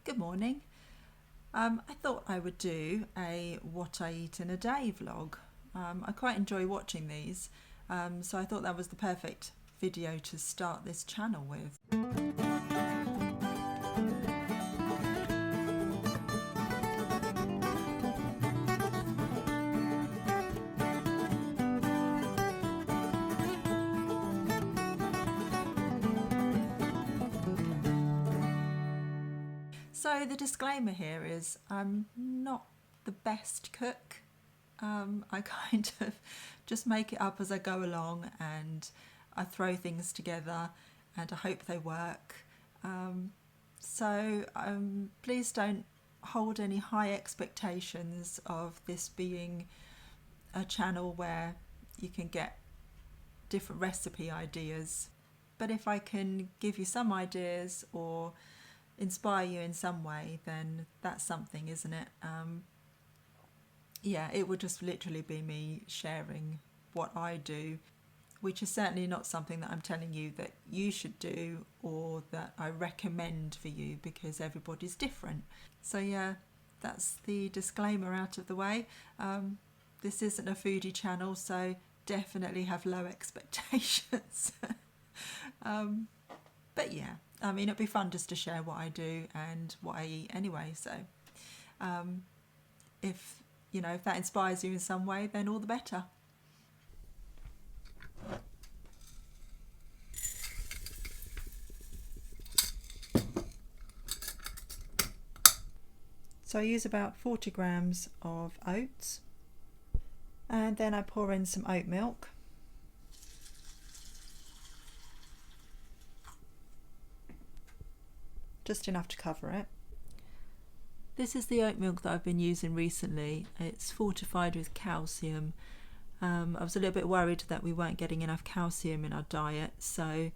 Good morning. I thought I would do a what I eat in a day vlog. I quite enjoy watching these, so I thought that was the perfect video to start this channel with. So the disclaimer here is I'm not the best cook. I kind of just make it up as I go along, and I throw things together and I hope they work. So please don't hold any high expectations of this being a channel where you can get different recipe ideas. But if I can give you some ideas or inspire you in some way, then that's something, isn't it? Yeah, it would just literally be me sharing what I do, which is certainly not something that I'm telling you that you should do or that I recommend for you, because everybody's different. So yeah, that's the disclaimer out of the way. This isn't a foodie channel, so definitely have low expectations. But yeah, I mean, it'd be fun just to share what I do and what I eat anyway. So if that inspires you in some way, then all the better. So I use about 40 grams of oats, and then I pour in some oat milk. Just enough to cover it. This is the oat milk that I've been using recently. It's fortified with calcium. I was a little bit worried that we weren't getting enough calcium in our diet, so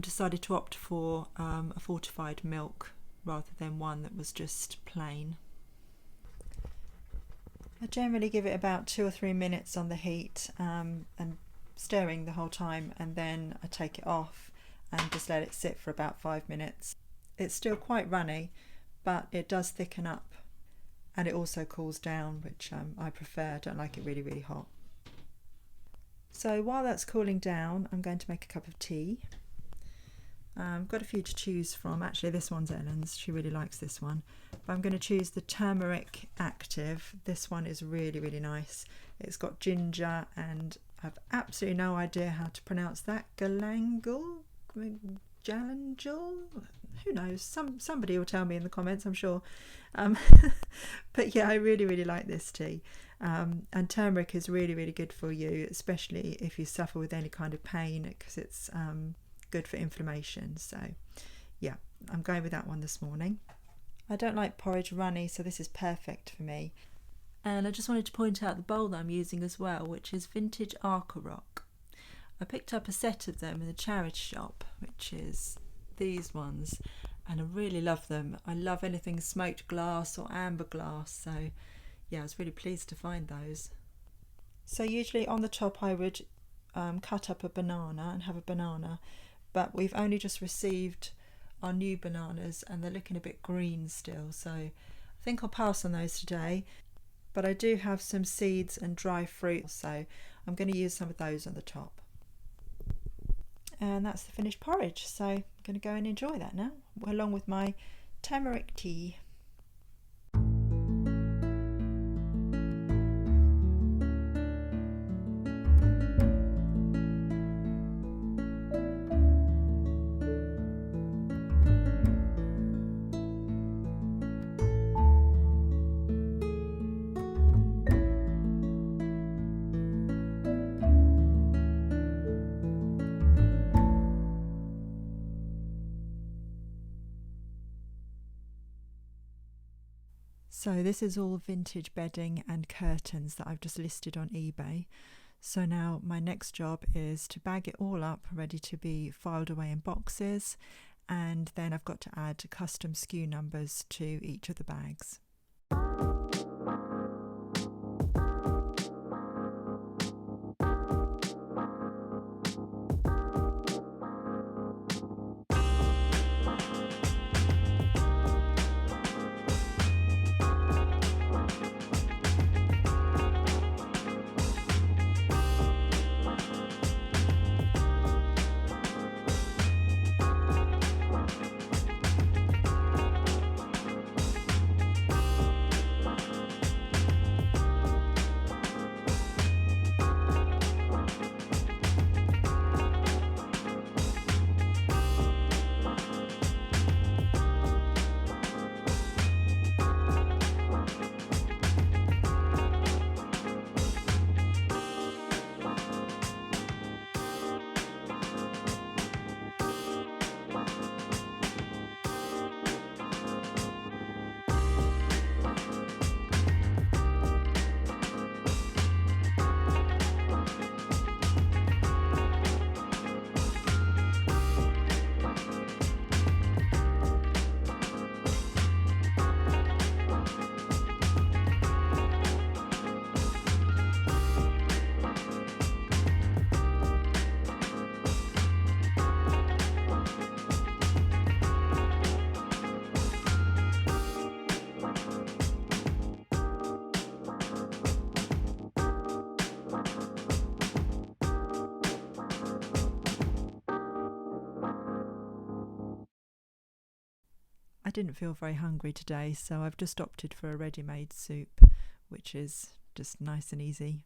decided to opt for a fortified milk rather than one that was just plain. I generally give it about 2 or 3 minutes on the heat and stirring the whole time, and then I take it off and just let it sit for about 5 minutes. It's still quite runny, but it does thicken up, and it also cools down, which I prefer. I don't like it really, really hot. So while that's cooling down, I'm going to make a cup of tea. I've got a few to choose from. Actually, this one's Ellen's. She really likes this one. But I'm going to choose the turmeric active. This one is really, really nice. It's got ginger, and I've absolutely no idea how to pronounce that. Galangal? Jalangel? Who knows? Somebody will tell me in the comments, I'm sure. But yeah, I really, really like this tea. And turmeric is really, really good for you, especially if you suffer with any kind of pain, because it's good for inflammation. So yeah, I'm going with that one this morning. I don't like porridge runny, so this is perfect for me. And I just wanted to point out the bowl that I'm using as well, which is vintage Arca Rock. I picked up a set of them in the charity shop, which is these ones, and I really love them. I love anything smoked glass or amber glass, so yeah, I was really pleased to find those. So usually on the top I would cut up a banana and have a banana, but we've only just received our new bananas and they're looking a bit green still, so I think I'll pass on those today. But I do have some seeds and dry fruit, so I'm going to use some of those on the top. And that's the finished porridge, so I'm going to go and enjoy that now, along with my turmeric tea. So this is all vintage bedding and curtains that I've just listed on eBay. So now my next job is to bag it all up, ready to be filed away in boxes, and then I've got to add custom SKU numbers to each of the bags. didn't feel very hungry today, so I've just opted for a ready-made soup, which is just nice and easy.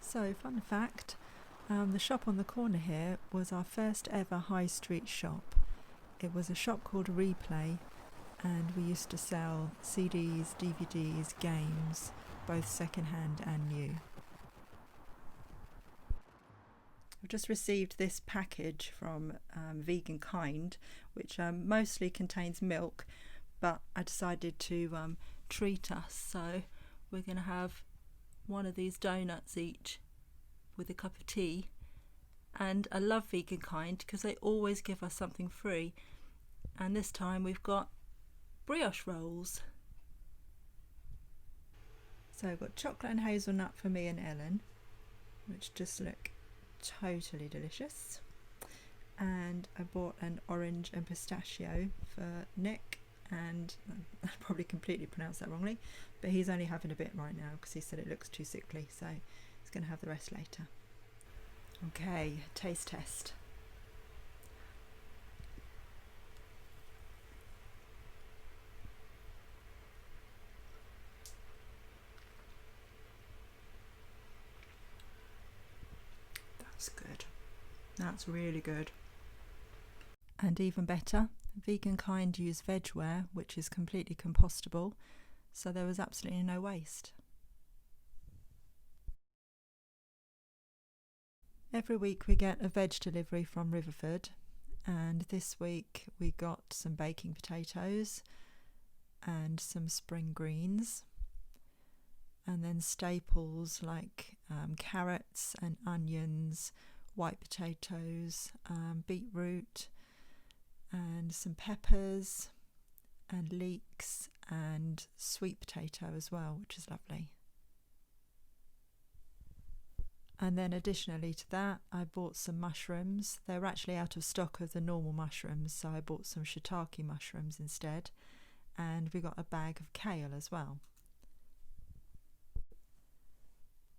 So, fun fact, the shop on the corner here was our first ever high street shop. It was a shop called Replay, and we used to sell CDs, DVDs, games, both second-hand and new. I've just received this package from Vegan Kind, which mostly contains milk, but I decided to treat us, so we're going to have one of these donuts each with a cup of tea. And I love Vegan Kind because they always give us something free, and this time we've got brioche rolls. So I've got chocolate and hazelnut for me and Ellen, which just look totally delicious, and I bought an orange and pistachio for Nick, and I probably completely pronounced that wrongly, but he's only having a bit right now because he said it looks too sickly, so he's going to have the rest later. Okay, taste test. That's good. That's really good. And even better, Vegan Kind use vegware, which is completely compostable, so there was absolutely no waste. Every week we get a veg delivery from Riverford, and this week we got some baking potatoes and some spring greens, and then staples like carrots and onions, white potatoes, beetroot, and some peppers and leeks and sweet potato as well, which is lovely. And then additionally to that, I bought some mushrooms. They were actually out of stock of the normal mushrooms, so I bought some shiitake mushrooms instead, and we got a bag of kale as well.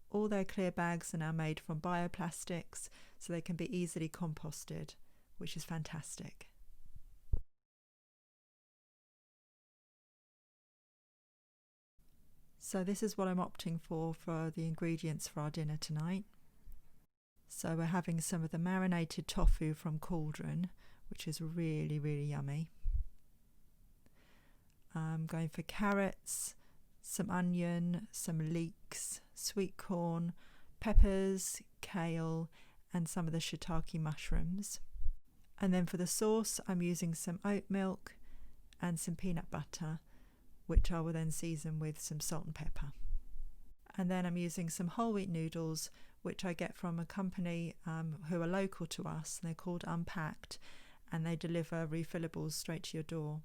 All their clear bags are now made from bioplastics, so they can be easily composted, which is fantastic. So this is what I'm opting for the ingredients for our dinner tonight. So we're having some of the marinated tofu from Cauldron, which is really, really yummy. I'm going for carrots, some onion, some leeks, sweet corn, peppers, kale, and some of the shiitake mushrooms. And then for the sauce, I'm using some oat milk and some peanut butter, which I will then season with some salt and pepper. And then I'm using some whole wheat noodles, which I get from a company who are local to us. They're called Unpacked, and they deliver refillables straight to your door.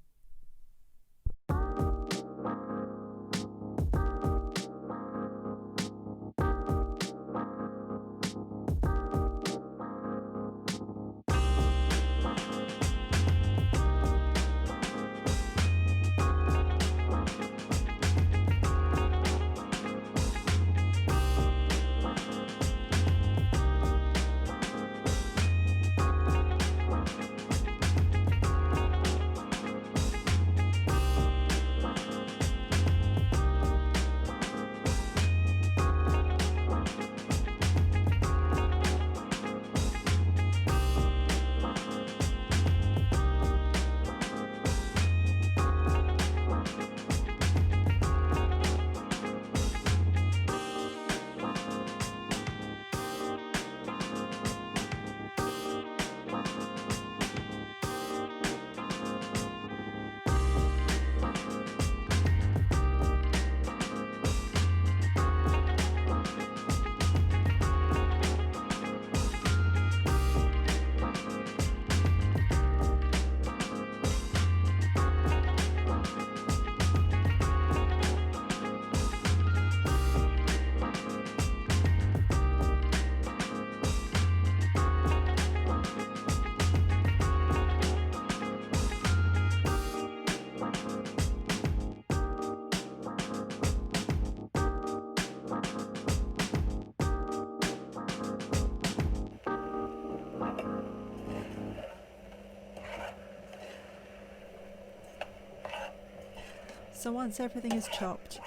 So once everything is chopped,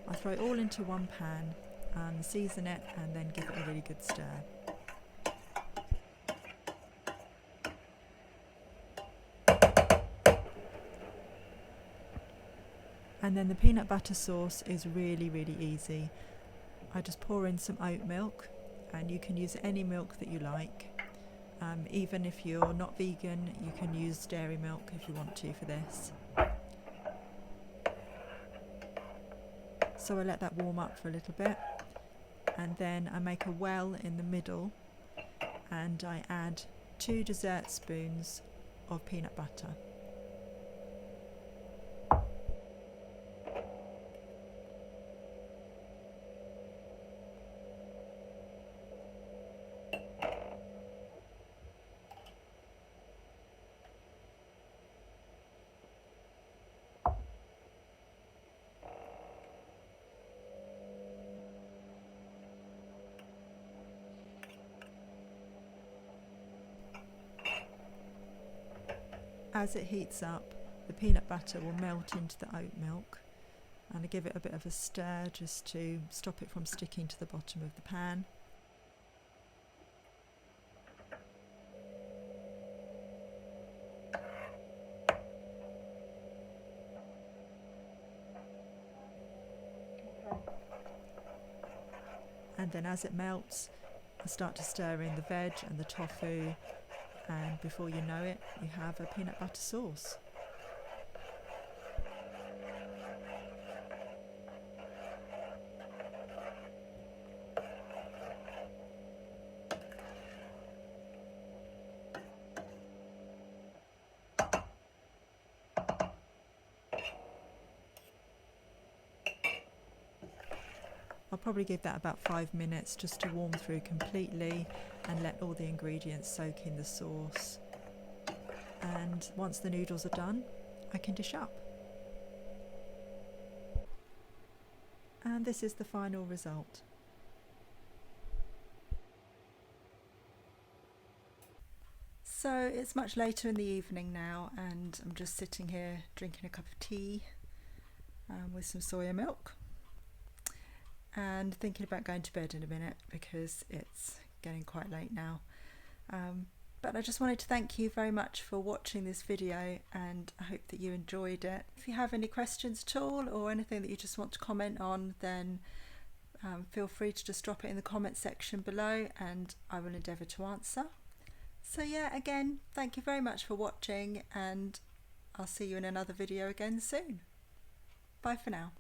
I throw it all into one pan and season it and then give it a really good stir. And then the peanut butter sauce is really, really easy. I just pour in some oat milk, and you can use any milk that you like. Even if you're not vegan, you can use dairy milk if you want to for this. So I let that warm up for a little bit, and then I make a well in the middle, and I add 2 dessert spoons of peanut butter. As it heats up, the peanut butter will melt into the oat milk, and I give it a bit of a stir just to stop it from sticking to the bottom of the pan. And then as it melts, I start to stir in the veg and the tofu, and before you know it, you have a peanut butter sauce. I'll probably give that about 5 minutes just to warm through completely and let all the ingredients soak in the sauce. And once the noodles are done, I can dish up. And this is the final result. So it's much later in the evening now, and I'm just sitting here drinking a cup of tea with some soya milk, and thinking about going to bed in a minute because it's getting quite late now. But I just wanted to thank you very much for watching this video, and I hope that you enjoyed it. If you have any questions at all or anything that you just want to comment on, then feel free to just drop it in the comment section below and I will endeavour to answer. So yeah, again, thank you very much for watching, and I'll see you in another video again soon. Bye for now.